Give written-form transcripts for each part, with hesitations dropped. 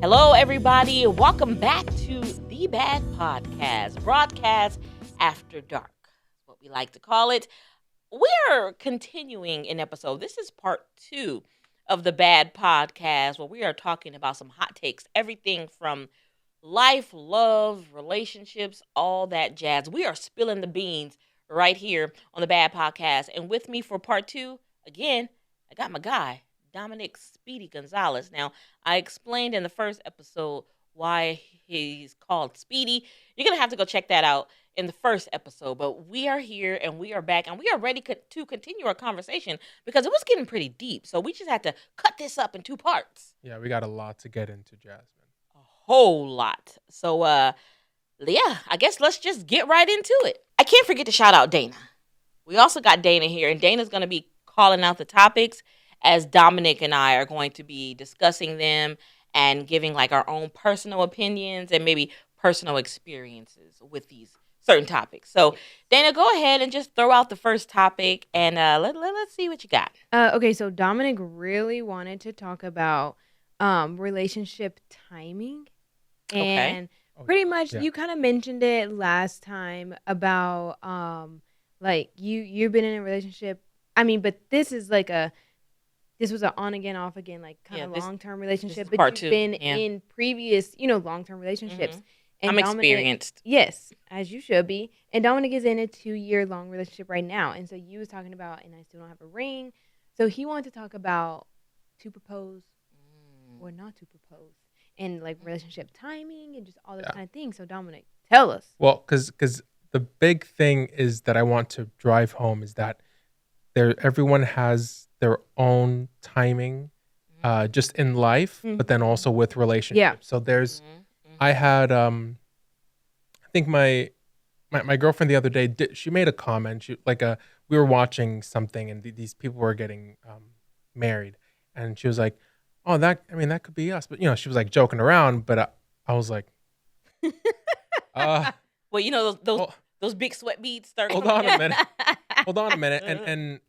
Hello, everybody. Welcome back to the B.A.D podcast, broadcast after dark, what we like to call it. We're continuing an episode. This is part 2 of the B.A.D podcast, where we are talking about some hot takes, everything from life, love, relationships, all that jazz. We are spilling the beans right here on the B.A.D podcast. And with me for part 2, again, I got my guy, Dominic Speedy Gonzalez. Now, I explained in the first episode why he's called Speedy. You're going to have to go check that out in the first episode. But we are here and we are back and we are ready to continue our conversation because it was getting pretty deep. So we just had to cut this up in 2 parts. Yeah, we got a lot to get into, Jasmin. A whole lot. So, yeah, I guess let's just get right into it. I can't forget to shout out Dana. We also got Dana here, and Dana's going to be calling out the topics as Dominic and I are going to be discussing them and giving like our own personal opinions and maybe personal experiences with these certain topics. So, Dana, go ahead and just throw out the first topic and let's see what you got. Okay, so Dominic really wanted to talk about relationship timing. And pretty much you kind of mentioned it last time about like you've been in a relationship. I mean, but this was an on again, off again, like kind of long-term relationship. But you've been in previous, long-term relationships. Mm-hmm. And I'm Dominic, experienced. Yes, as you should be. And Dominic is in a 2-year long relationship right now. And so you was talking about, and I still don't have a ring. So he wanted to talk about to propose or not to propose and like relationship timing and just all this kind of thing. So Dominic, tell us. Well, because the big thing is that I want to drive home is that everyone has their own timing just in life, but then also with relationships. Yeah. So I had, I think my girlfriend the other day, she made a comment. We were watching something and these people were getting married. And she was like, oh, that could be us. But, she was like joking around, but I was like, well, those big sweat beads start. Hold on a minute.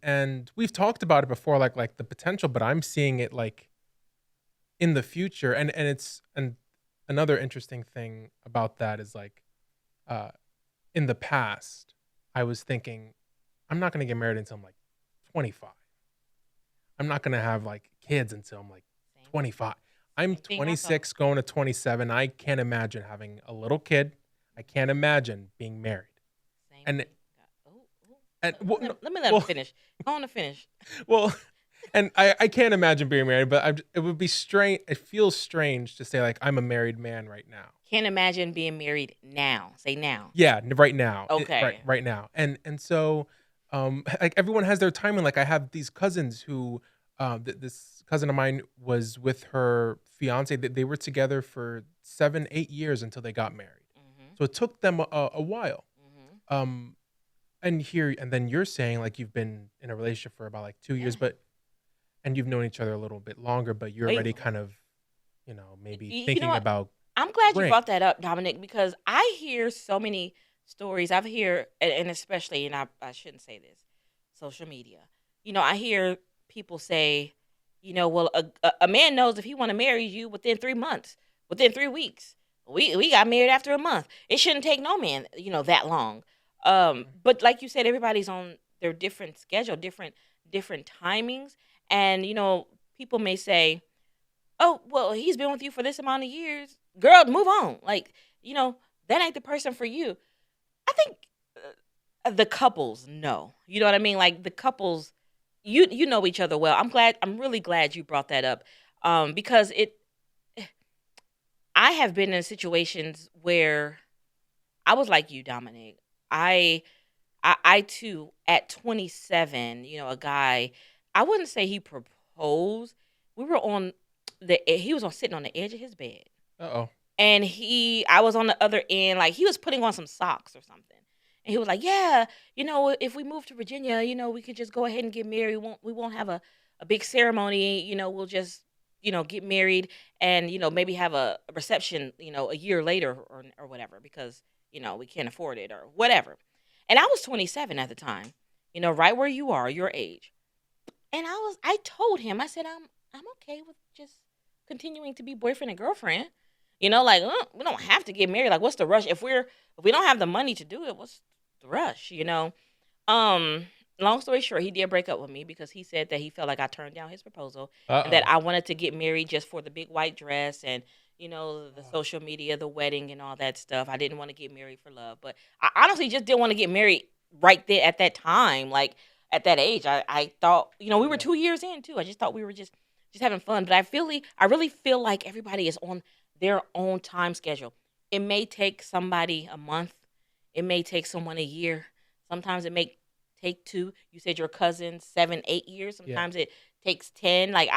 And we've talked about it before, like the potential, but I'm seeing it like in the future. And another interesting thing about that is like, in the past, I was thinking, I'm not going to get married until I'm like 25. I'm not going to have like kids until I'm like 25. I'm 26 going to 27. I can't imagine having a little kid. I can't imagine being married. Let me let him finish. I want to finish. Well, and I can't imagine being married, but it would be strange. It feels strange to say like I'm a married man right now. Can't imagine being married now. Say now. Yeah, right now. Okay. Right now. And so like everyone has their timing. Like I have these cousins who this cousin of mine was with her fiance. They were together for 7-8 years until they got married. Mm-hmm. So it took them a while. Mm-hmm. And then you're saying like you've been in a relationship for about like 2 years, and you've known each other a little bit longer, but you're already kind of, maybe thinking about. I'm glad you brought that up, Dominic, because I hear so many stories. I've heard, and especially, and I shouldn't say this, social media. I hear people say, well, a man knows if he want to marry you within 3 months, within 3 weeks. We got married after a month. It shouldn't take no man, that long. But like you said, everybody's on their different schedule, different timings. And, people may say, oh, well, he's been with you for this amount of years. Girl, move on. Like, that ain't the person for you. I think the couples know. You know what I mean? Like the couples, you know each other well. I'm really glad you brought that up because I have been in situations where I was like you, Dominic. I too, at 27, a guy, I wouldn't say he proposed. He was sitting on the edge of his bed. Uh-oh. And I was on the other end, like he was putting on some socks or something. And he was like, yeah, if we move to Virginia, we could just go ahead and get married. We won't have a big ceremony. We'll just, get married and, maybe have a reception, a year later or whatever, because, we can't afford it or whatever. And I was 27 at the time, right where you are, your age. And I told him, I said, I'm okay with just continuing to be boyfriend and girlfriend. You know, like we don't have to get married. Like, what's the rush? If we don't have the money to do it, what's the rush? You know. Um, Long story short, he did break up with me because he said that he felt like I turned down his proposal and that I wanted to get married just for the big white dress and the social media, the wedding, and all that stuff. I didn't want to get married for love, but I honestly just didn't want to get married right there at that time, like at that age. I thought we were 2 years in too. I just thought we were just having fun, but I really feel like everybody is on their own time schedule. It may take somebody a month. It may take someone a year. Sometimes it may take 2. You said your cousin 7, 8 years. Sometimes it takes 10. Like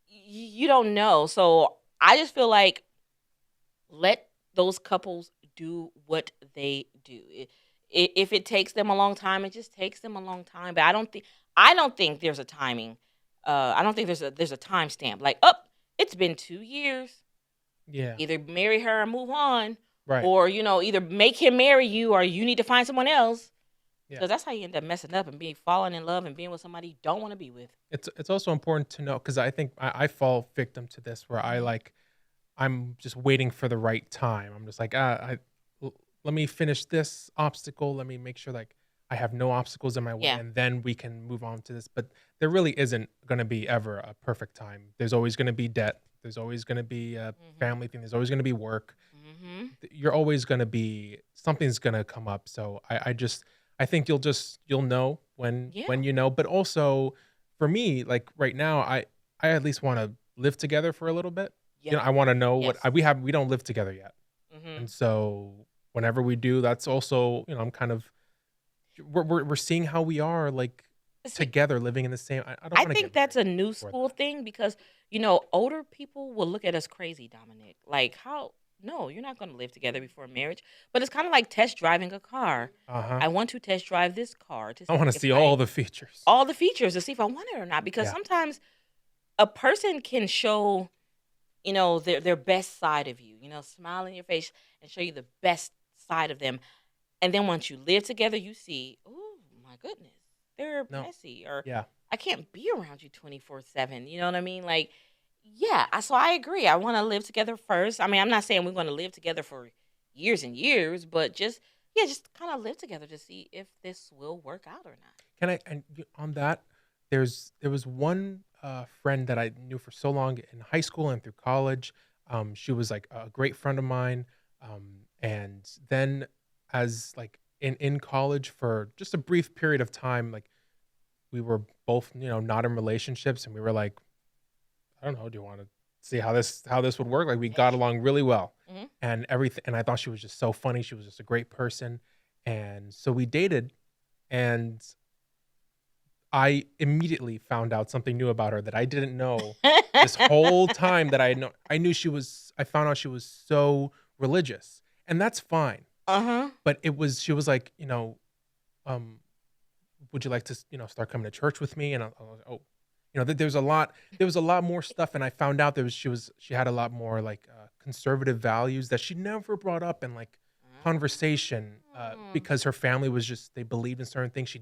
you don't know. So I just feel like let those couples do what they do. If it takes them a long time, it just takes them a long time. But I don't think there's a timing. I don't think there's a time stamp. Like, it's been 2 years. Yeah. Either marry her or move on. Right. Or, either make him marry you or you need to find someone else. Because that's how you end up messing up and falling in love and being with somebody you don't want to be with. It's also important to know, because I think I fall victim to this where I'm just waiting for the right time. I'm just like, let me finish this obstacle. Let me make sure like I have no obstacles in my way, and then we can move on to this. But there really isn't going to be ever a perfect time. There's always going to be debt. There's always going to be a family thing. There's always going to be work. You're always going to be, something's going to come up. So I think you'll know when you know. But also for me, like right now, I at least want to live together for a little bit. Yeah. I want to know what we don't live together yet. And so whenever we do, that's also, I'm kind of, we're seeing how we are like together living in the same. I think that's a new school thing because, older people will look at us crazy, Dominic. Like how? No, you're not going to live together before marriage. But it's kind of like test driving a car. I want to test drive this car. I want to see all the features. All the features to see if I want it or not. Because sometimes a person can show, their best side of you. Smile in your face and show you the best side of them. And then once you live together, you see, oh, my goodness, they're messy. Or I can't be around you 24/7. You know what I mean? Like, so I agree. I want to live together first. I mean, I'm not saying we're going to live together for years and years, but just kind of live together to see if this will work out or not. Can I? And on that, there was one friend that I knew for so long in high school and through college. She was like a great friend of mine, and then as like in college for just a brief period of time, like we were both not in relationships, and we were like, I don't know, do you want to see how this would work? Like we got along really well and everything. And I thought she was just so funny. She was just a great person. And so we dated, and I immediately found out something new about her that I didn't know this whole time that I found out she was so religious, and that's fine. But she was like, would you like to, start coming to church with me? And I was like, oh. There was a lot more stuff, and I found out she had a lot more like conservative values that she never brought up in like conversation because her family was just, they believed in certain things. She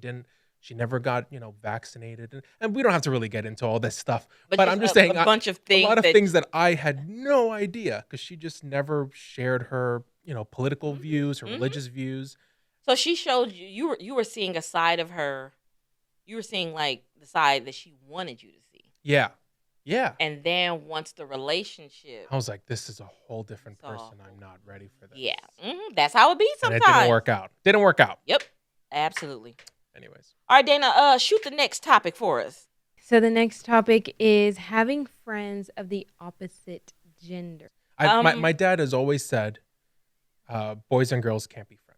never got vaccinated, and we don't have to really get into all this stuff. But I'm just saying a bunch of things, a lot of things that I had no idea because she just never shared her political views, her religious views. So she showed you were seeing a side of her. You were seeing like the side that she wanted you to see. Yeah. And then once the relationship, I was like, this is a whole different person. I'm not ready for this. Yeah. That's how it be sometimes. And it didn't work out. Yep. Absolutely. Anyways. All right, Dana, shoot the next topic for us. So the next topic is having friends of the opposite gender. My dad has always said, boys and girls can't be friends.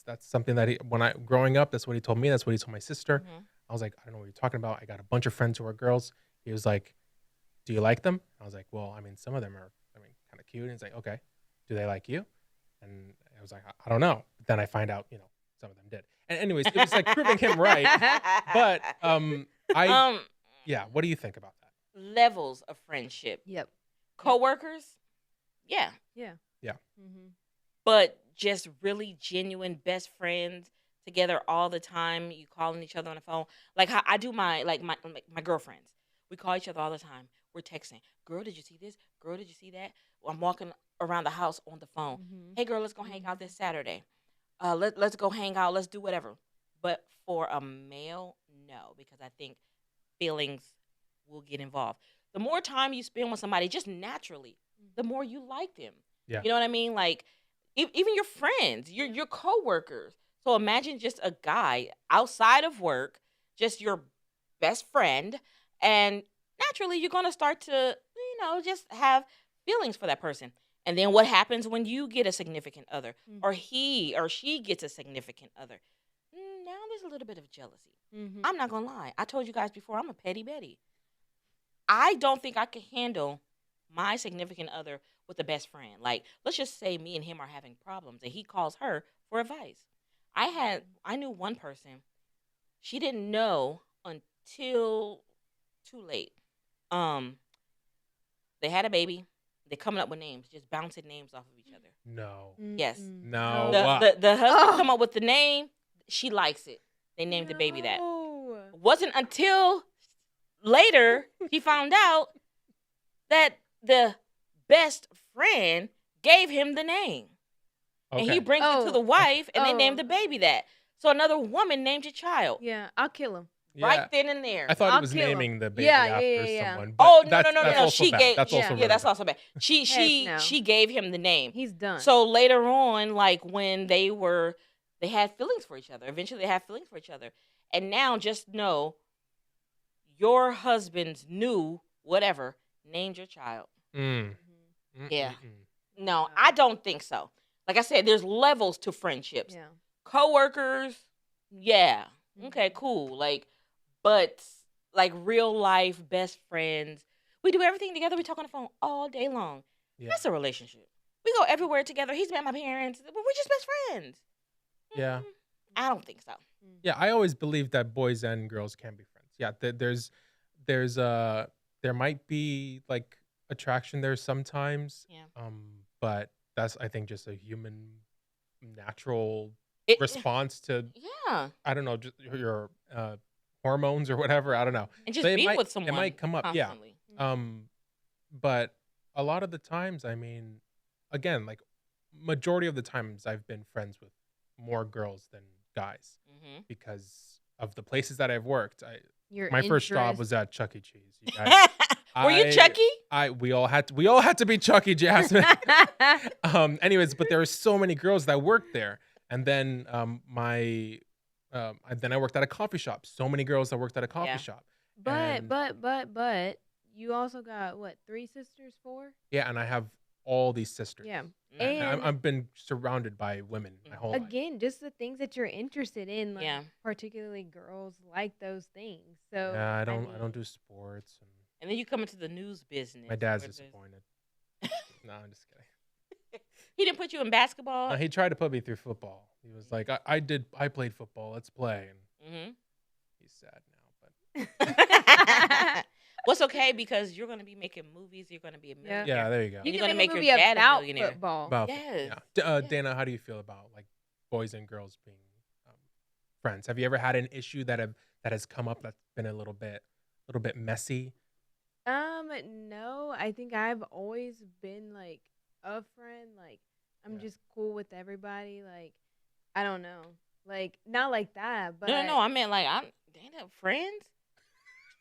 That's something that growing up, that's what he told me. That's what he told my sister. I was like, I don't know what you're talking about. I got a bunch of friends who are girls. He was like, do you like them? I was like, well, I mean, some of them are, kind of cute. And he's like, okay, do they like you? And I was like, I don't know. But then I find out, some of them did. And anyways, it was like proving him right. But what do you think about that? Levels of friendship. Yep. Coworkers? Yeah. But just really genuine best friends together all the time. You calling each other on the phone. Like how I do my girlfriends. We call each other all the time. We're texting. Girl, did you see this? Girl, did you see that? I'm walking around the house on the phone. Hey, girl, let's go hang out this Saturday. Let's go hang out. Let's do whatever. But for a male, no, because I think feelings will get involved. The more time you spend with somebody, just naturally, the more you like them. Yeah. You know what I mean? Like, even your friends, your coworkers. So imagine just a guy outside of work, just your best friend, and naturally you're going to start to, just have feelings for that person. And then what happens when you get a significant other, or he or she gets a significant other? Now there's a little bit of jealousy. I'm not going to lie. I told you guys before, I'm a petty Betty. I don't think I could handle my significant other with a best friend. Like, let's just say me and him are having problems and he calls her for advice. I knew one person. She didn't know until too late. They had a baby. They're coming up with names, just bouncing names off of each other. No. Yes. No. The husband come up with the name. She likes it. They named the baby that. Wasn't until later he found out that the best friend gave him the name. Okay. And he brings it to the wife, and they named the baby that. So another woman named your child. Yeah, I'll kill him. Yeah. Right then and there. I thought he was naming the baby after someone. But no. That's She gave. That's also really that's also bad. She gave him the name. He's done. So later on, like when they had feelings for each other. Eventually, they had feelings for each other, and now just know your husband's new whatever named your child. Yeah. No, I don't think so. Like I said, there's levels to friendships. Yeah. Coworkers, yeah. Okay, cool. But real life best friends, we do everything together. We talk on the phone all day long. Yeah. That's a relationship. We go everywhere together. He's met my parents. We're just best friends. Yeah. I don't think so. Yeah, I always believe that boys and girls can be friends. Yeah, there might be like attraction there sometimes. Yeah. But that's, I think, just a human natural response to, I don't know, just your hormones or whatever. I don't know. And just being with someone, it might come up. Constantly. Yeah. But a lot of the times, I mean, again, like majority of the times, I've been friends with more girls than guys because of the places that I've worked. My first job was at Chuck E. Cheese. You guys, were you Chucky? We all had to be Chucky, Jasmin. Anyways, but there were so many girls that worked there, and then then I worked at a coffee shop. So many girls that worked at a coffee shop. But you also got what, 3 sisters, 4? Yeah, and I have all these sisters. Yeah, and I've been surrounded by women my whole life. Again, just the things that you're interested in. Like, particularly girls like those things. So yeah, I don't do sports. And then you come into the news business. My dad's disappointed. No, I'm just kidding. He didn't put you in basketball? No, he tried to put me through football. He was like, I played football. Let's play. And he's sad now. But what's okay, because you're going to be making movies. You're going to be a millionaire. Yeah, there you go. You're going to make your dad a millionaire. Football. Yes. Dana, how do you feel about like boys and girls being friends? Have you ever had an issue that has come up that's been a little bit messy? No, I think I've always been like a friend. Like, I'm just cool with everybody. Like, I don't know, like not like that. But no, I meant like Dana friends.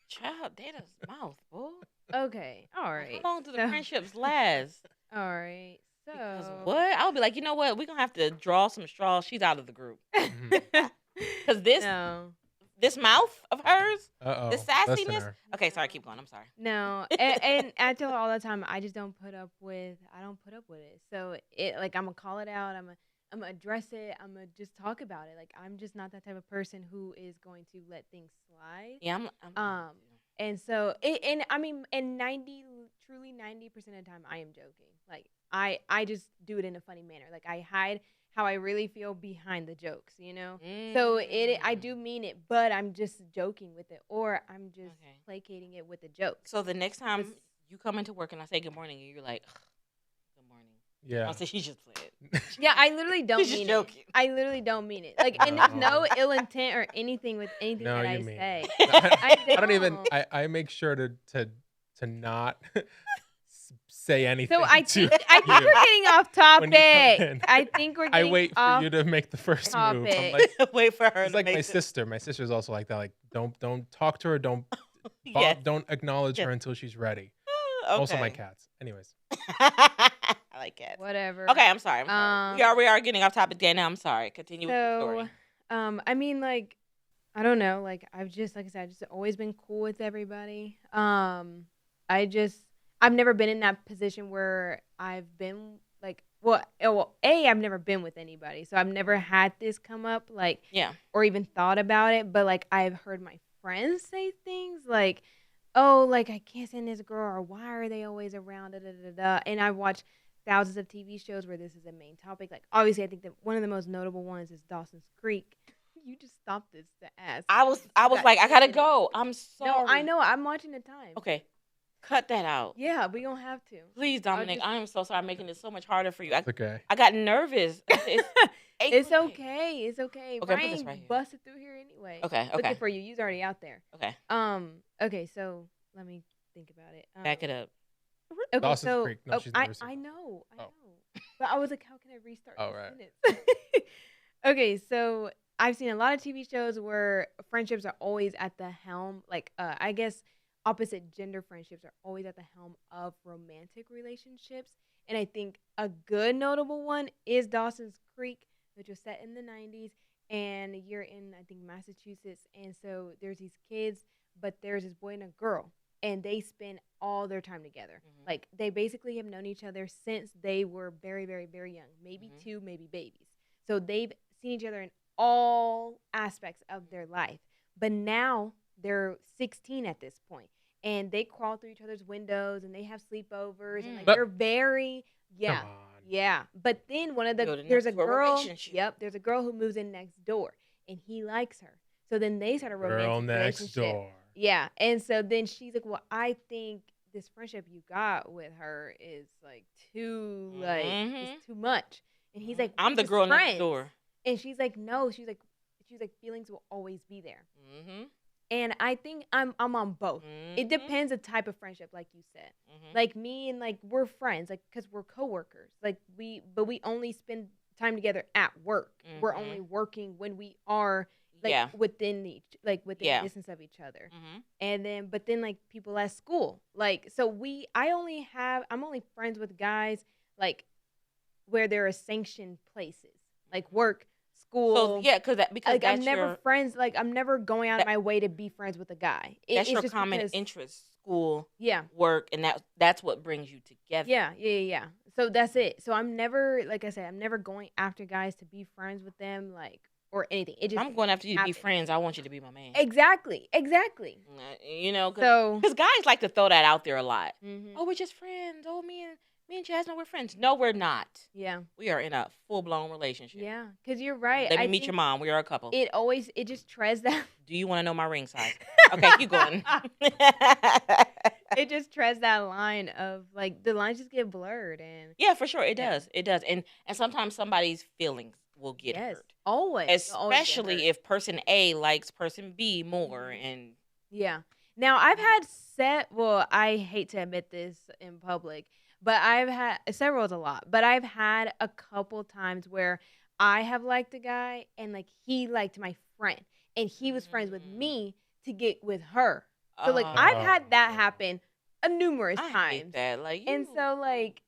Child, Dana's mouth, boy. Okay, all right. How long do the friendships last? All right, so because what? I'll be like, you know what? We're gonna have to draw some straws. She's out of the group. Because this mouth of hers, the sassiness. Okay, sorry, keep going. I'm sorry. No, and I tell her all the time, I just don't put up with it. So I'm gonna call it out. I'm gonna address it. I'm gonna just talk about it. Like, I'm just not that type of person who is going to let things slide. Yeah, and so and 90% of the time I am joking. Like, I just do it in a funny manner. Like, I hide how I really feel behind the jokes, you know? So I do mean it, but I'm just joking with it, or I'm just placating it with a joke. So the next time you come into work and I say good morning, and you're like, good morning. Yeah. I'll say she's just playing. Yeah, I literally don't She's just mean joking. it. I literally don't mean it. Like, and there's no ill intent or anything with anything No, that you I mean say. it. I don't even. don't. I make sure to not say anything. So I to think we're getting off when you come in. topic. I think we're I getting wait for off you to make the first move. I'm topic. like, Wait for her it's to like make my the- sister. My sister's also like that. Like, don't talk to her. Yes. Don't acknowledge Yes. her until she's ready. Okay. Also, my cats. Anyways, I like cats. Whatever. Okay, I'm sorry. We are getting off topic again. Now I'm sorry. Continue with the story. I mean, like, I don't know. Like, like I said, I've just always been cool with everybody. I've never been in that position where I've been like, I've never been with anybody, so I've never had this come up, like, Yeah. or even thought about it. But like, I've heard my friends say things like, "Oh, like I can't stand this girl," or "Why are they always around?" Da, da, da, da. And I've watched thousands of TV shows where this is a main topic. Like, obviously, I think that one of the most notable ones is Dawson's Creek. You just stopped this to ask. I was like, I gotta go. I'm sorry. No, I know. I'm watching the time. Okay. Cut that out. Yeah, we don't have to. Please, Dominic. I am so sorry. I'm making it so much harder for you. it's okay. I got nervous. It's okay. It's okay. Okay, put Ryan this right here. busted through here anyway. Okay. Looking for you. You's already out there. Okay. Okay. So let me think about it. Back it up. Okay. Dawson's so Creek. No, she's never seen I it. know. I Oh. know. But I was like, how can I restart Oh, this right. sentence? Okay. So I've seen a lot of TV shows where friendships are always at the helm. Like, I guess opposite gender friendships are always at the helm of romantic relationships. And I think a good notable one is Dawson's Creek, which was set in the 90s. And you're in, I think, Massachusetts. And so there's these kids, but there's this boy and a girl. And they spend all their time together. Mhm. Like, they basically have known each other since they were very, very, very young. Maybe Mhm. 2, maybe babies. So they've seen each other in all aspects of their life. But now they're 16 at this point, and they crawl through each other's windows, and they have sleepovers, and like But- they're very Come on. yeah. But then one of the Building there's up a to a girl. relationship. Yep, there's a girl who moves in next door, and he likes her. So then they start a romantic Girl next relationship. door. Yeah, and so then she's like, "Well, I think this friendship you got with her is like too Mhm. it's too much." And he's like, I'm "We're the just girl next friends." door. And she's like, "No." She's like, feelings will always be there. Mm-hmm. And I think I'm on both. It Mhm. depends the type of friendship, like you said. Mhm. Like me and like we're friends, like because we're coworkers. Like we only spend time together at work. We're only working when we are like Yeah. within Yeah. distance of each other. Mm-hmm. And then but then like people at school, like so I'm only friends with guys like where there are sanctioned places, like work, school. So yeah, because like that's I'm never your friends. Like I'm never going out of that- my way to be friends with a guy. that's It's your just common because- interest, school, Yeah, work, and that's what brings you together. yeah. So that's it. So I'm never, like I said, I'm never going after guys to be friends with them, like or anything. It If just I'm going after you to be happens. friends, I want you to be my man. exactly. You know, So because guys like to throw that out there a lot. mhm. Oh, we're just friends. Oh, me and Jasmin, we're friends. No, we're not. yeah, We are in a full blown relationship. yeah. Because you're right. Let me I meet your think mom. We are a couple. It just treads that. Do you want to know my ring size? Okay, keep going. It just treads that line of like the lines just get blurred and Yeah, for sure. It Yeah. does. It does. And sometimes somebody's feelings will get yes, hurt. always, you'll always get Especially hurt. if person A likes person B more. Mhm. And Yeah. Now I've had well, I hate to admit this in public, but I've had several is a lot, but I've had a couple times where I have liked a guy and like he liked my friend and he was friends with Mm. me to get with her. So like I've had that happen numerous I hate times. that. Like, And you- so like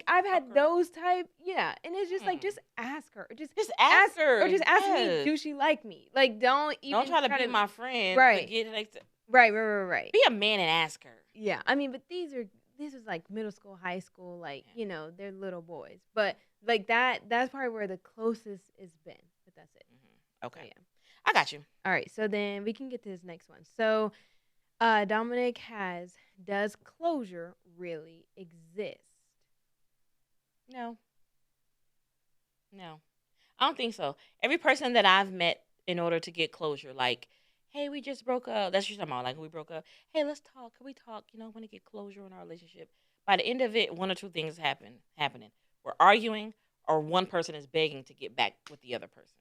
I've had Fucker. those type, yeah, and it's just like Mm. just ask her. Just ask her. or just ask me, yes. do she like me? Like don't even Don't try to be my friend. Right. To get, like, right. be a man and ask her. Yeah, I mean, but this is like middle school, high school, like Yeah. they're little boys. But like that's probably where the closest it's been. But that's it. So, Okay. yeah. I got you. All right. So then we can get to this next one. So, Dominic does closure really exist? No. I don't think so. Every person that I've met in order to get closure, like, hey, we just broke up. That's what you're talking about. Like, we broke up. Hey, let's talk. Can we talk? Want to get closure in our relationship. By the end of it, one or two things happening. we're arguing, or one person is begging to get back with the other person.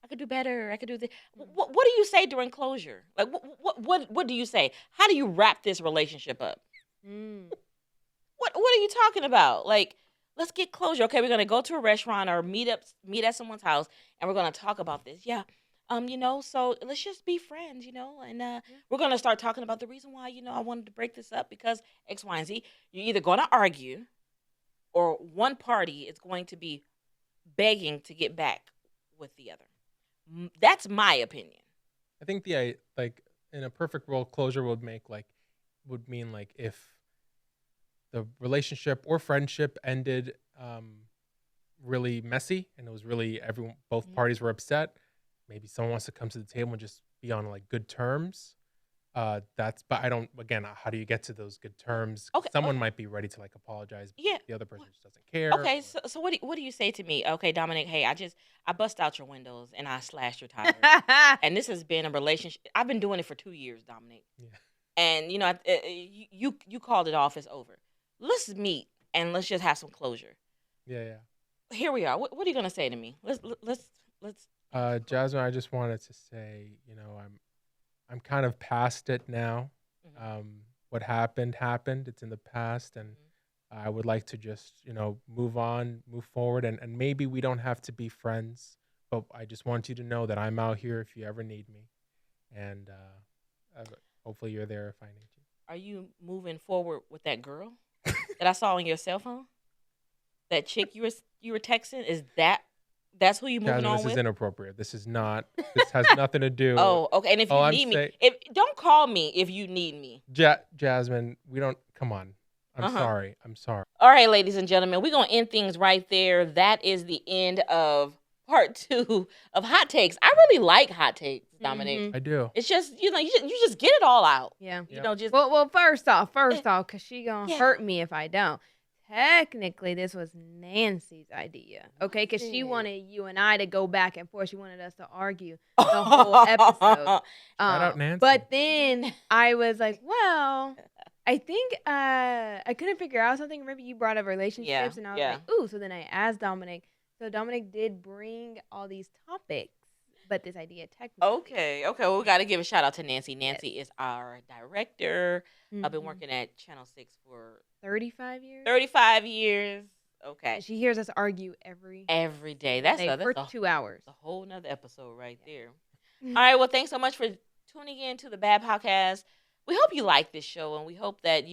I could do better. I could do this. What do you say during closure? Like, what do you say? How do you wrap this relationship up? What are you talking about? Like, let's get closure. Okay, we're gonna go to a restaurant or meet at someone's house, and we're gonna talk about this. Yeah, so let's just be friends, and we're gonna start talking about the reason why, I wanted to break this up because X, Y, and Z. You're either gonna argue, or one party is going to be begging to get back with the other. That's my opinion. I think like in a perfect world, closure would mean like if the relationship or friendship ended really messy and it was really both parties were upset. Maybe someone wants to come to the table and just be on like good terms. But I don't, again, how do you get to those good terms? Okay. Someone might be ready to like apologize. Yeah. The other person just doesn't care. Okay. So what do you say to me? Okay, Dominic, hey, I bust out your windows and I slashed your tires. And this has been a relationship. I've been doing it for 2 years, Dominic. Yeah. And you called it off. It's over. Let's meet and let's just have some closure. Yeah. Here we are. What are you gonna say to me? Let's. Jasmin, I just wanted to say, I'm kind of past it now. Mm-hmm. What happened. It's in the past, and I would like to just, move on, move forward, and maybe we don't have to be friends, but I just want you to know that I'm out here if you ever need me, and hopefully you're there if I need you. Are you moving forward with that girl that I saw on your cell phone? That chick you were texting? That's who you moving Jasmin, on this with? is inappropriate. This has nothing to do. Oh, okay. And if you need me, don't call me if you need me. Jasmin, come on. I'm sorry. All right, ladies and gentlemen, we're going to end things right there. That is the end of part 2 of Hot Takes. I really like Hot Takes, Dominic. Mm-hmm. I do. It's just, you just get it all out. Yeah. Just. Well, first off, because she going to hurt me if I don't. Technically, this was Nancy's idea, okay? Because she wanted you and I to go back and forth. She wanted us to argue the whole episode. Shout out Nancy. But then I was like, well, I think I couldn't figure out something. Remember, you brought up relationships, and I was like, ooh. So then I asked Dominic. So Dominic did bring all these topics, but this idea technically. Okay. Well, we got to give a shout out to Nancy. Nancy is our director. Mm-hmm. I've been working at Channel 6 for 35 years. 35 years. Okay. She hears us argue every day. That's for 2 hours. A whole nother episode right there. All right. Well, thanks so much for tuning in to the B.A.D podcast. We hope you like this show, and we hope that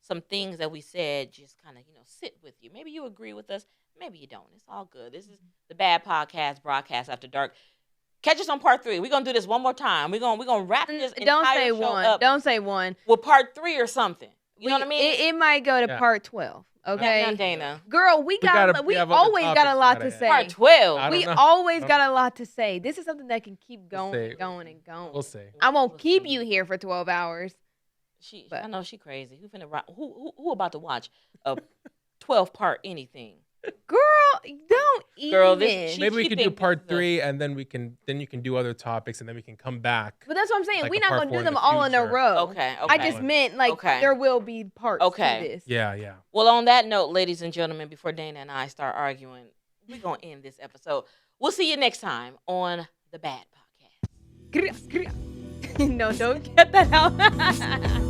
some things that we said just kind of sit with you. Maybe you agree with us. Maybe you don't. It's all good. This is the B.A.D podcast, broadcast after dark. Catch us on part 3. We're gonna do this one more time. We're gonna wrap this entire show up. Don't say one. Well, part 3 or something. You know what I mean? It might go to part 12. Okay, now, Dana. Girl, we always got a lot to say. Part 12. We always got a lot to say. This is something that can keep going and going and going. We'll see. I won't keep you here for 12 hours. I know she crazy. Who about to watch a 12-part anything? Girl, don't even. Girl, maybe we can do part 3, and then you can do other topics, and then we can come back. But that's what I'm saying. We're not gonna do them all in a row. Okay. I just meant there will be parts to this. Yeah. Well, on that note, ladies and gentlemen, before Dana and I start arguing, we're gonna end this episode. We'll see you next time on the B.A.D podcast. No, don't get that out.